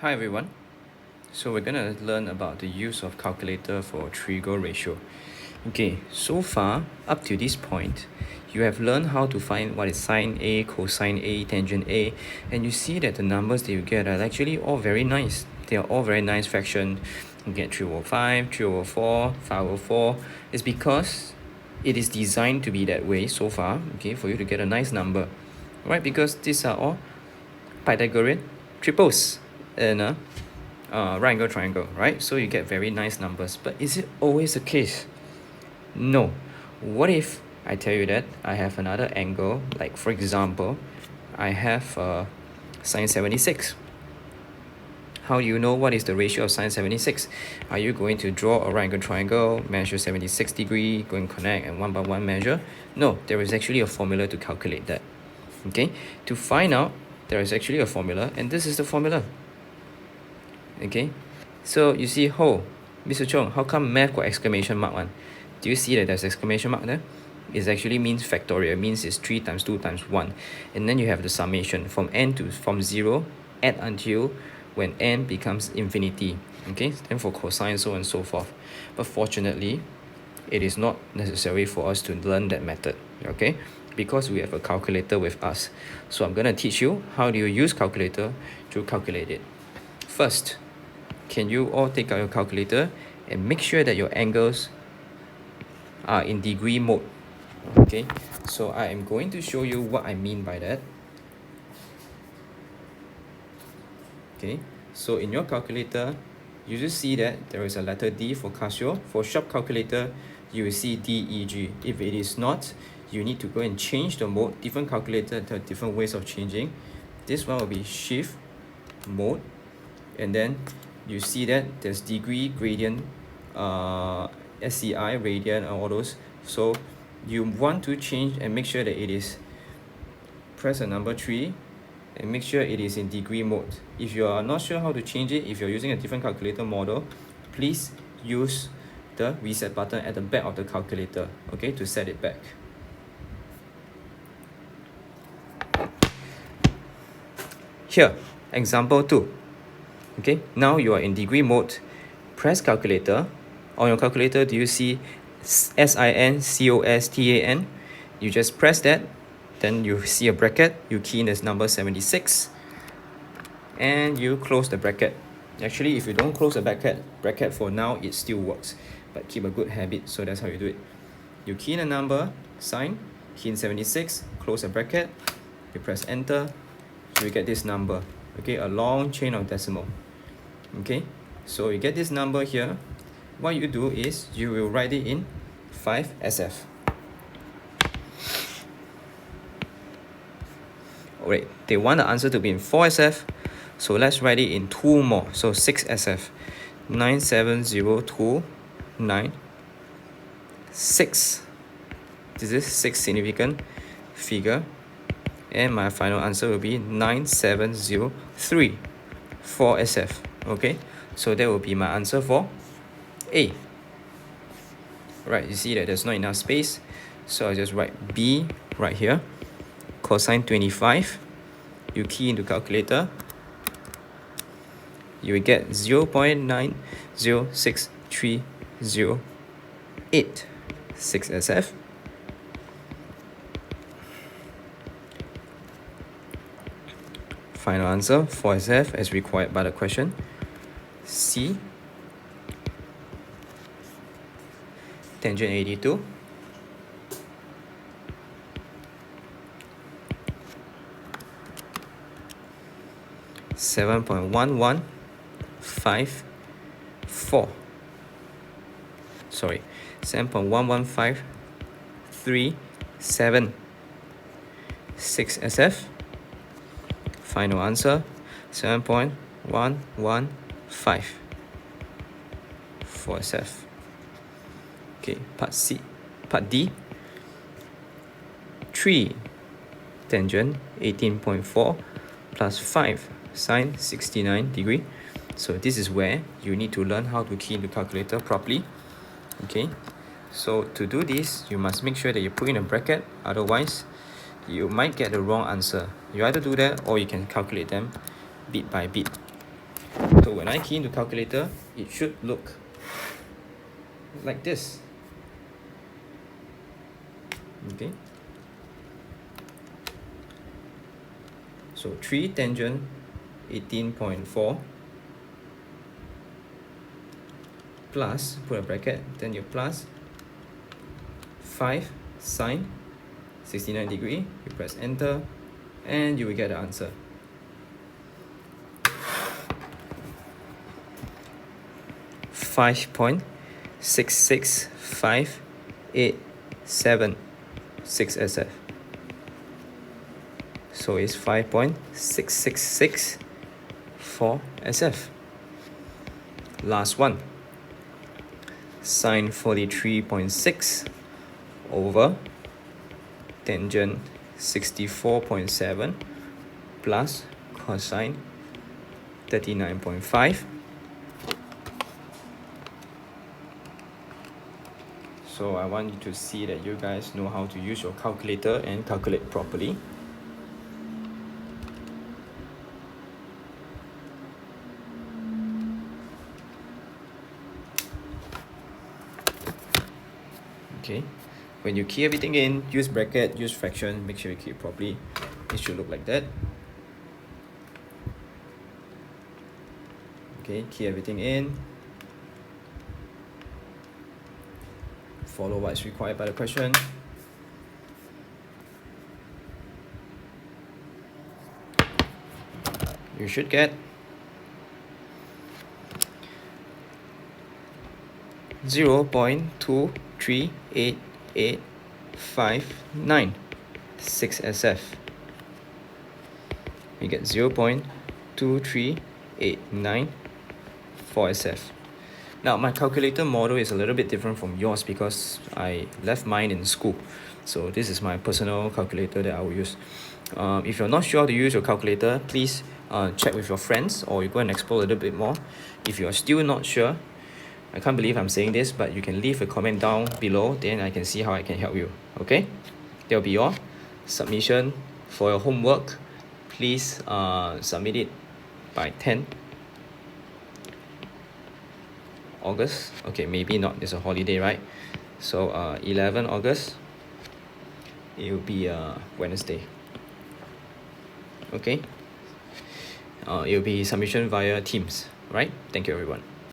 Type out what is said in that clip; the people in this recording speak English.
Hi everyone. So we're gonna learn about the use of calculator for trigo ratio. Okay, so far up to this point, you have learned how to find what is sine A, cosine A, tangent A, and you see that the numbers that you get are actually all very nice. They are all very nice fraction. You get 3 over 5, 3 over 4, 5 over 4. It's because it is designed to be that way so far, okay, for you to get a nice number. Right? Because these are all Pythagorean triples in a right angle triangle, right? So you get very nice numbers. But is it always the case? No. What if I tell you that I have another angle, like for example, I have sine 76. How do you know what is the ratio of sine 76? Are you going to draw a right angle triangle, measure 76 degree, go and connect and one by one measure? No, there is actually a formula to calculate that. Okay, to find out, there is actually a formula, and this is the formula. Okay, so you see, Mr. Chong, how come math got exclamation mark one? Do you see that there's exclamation mark there? It actually means factorial. It means it's 3 times 2 times 1. And then you have the summation from 0 add until when n becomes infinity. Okay, then for cosine, so on and so forth. But fortunately, it is not necessary for us to learn that method. Okay, because we have a calculator with us. So I'm going to teach you how do you use calculator to calculate it. First, can you all take out your calculator and make sure that your angles are in degree mode. Okay, so I am going to show you what I mean by that. Okay, so in your calculator, you just see that there is a letter D for Casio. For Sharp calculator, you will see DEG. If it is not, you need to go and change the mode. Different calculator, there are different ways of changing. This one will be shift mode, and then you see that there's degree, gradient, SCI, radian, and all those. So you want to change and make sure that it is, press the number 3 and make sure it is in degree mode. If you are not sure how to change it, if you're using a different calculator model, please use the reset button at the back of the calculator, okay, to set it back. Here, example 2. Okay, now you are in degree mode. Press calculator. On your calculator, do you see SIN COSTAN? You just press that, then you see a bracket, you key in this number 76, and you close the bracket. Actually, if you don't close the bracket for now, it still works, but keep a good habit, so that's how you do it. You key in a number, sign, key in 76, close the bracket, you press enter, you get this number, okay, a long chain of decimal. Okay, so you get this number here. What you do is you will write it in 5SF. Alright, they want the answer to be in 4SF, so let's write it in 2 more, so 6SF. 97029. This is 6 significant figure, and my final answer will be 9703. 4SF. Okay, so that will be my answer for A. Right, you see that there's not enough space, so I just write B right here. Cosine 25, you key into calculator, you will get 0.906308. 6SF. Final answer 4SF as required by the question. C. Tangent 82. 7.1154. Sorry, 7.11537. 6SF. Final answer 7.115 for SF. Okay, part C. Part D. 3 tangent 18.4 plus 5 sine 69 degree. So this is where you need to learn how to key in the calculator properly. Okay, so to do this, you must make sure that you put in a bracket, otherwise you might get the wrong answer. You either do that or you can calculate them bit by bit. So when I key into calculator, it should look like this. Okay. So 3 tangent 18.4 plus, put a bracket, then you plus 5 sine 69 degree, you press enter, and you will get the answer. $5.66587 6SF. So it's 5.666 for SF. Last one. Sine 43.6 over tangent 64.7 plus cosine 39.5. So I want you to see that you guys know how to use your calculator and calculate properly. Okay, when you key everything in, use bracket, use fraction, make sure you key it properly. It should look like that. Okay, key everything in. Follow what is required by the question. You should get 0.2388596 SF. You get 0.23894 SF. Now my calculator model is a little bit different from yours because I left mine in school. So this is my personal calculator that I will use. If you're not sure how to use your calculator, please check with your friends or you go and explore a little bit more. If you're still not sure, I can't believe I'm saying this, but you can leave a comment down below, then I can see how I can help you. Okay? That'll be all. Submission for your homework. Please submit it by 10 August. Okay, maybe not. It's a holiday, right? So 11 August. It will be Wednesday. Okay? It will be submission via Teams, right? Thank you, everyone.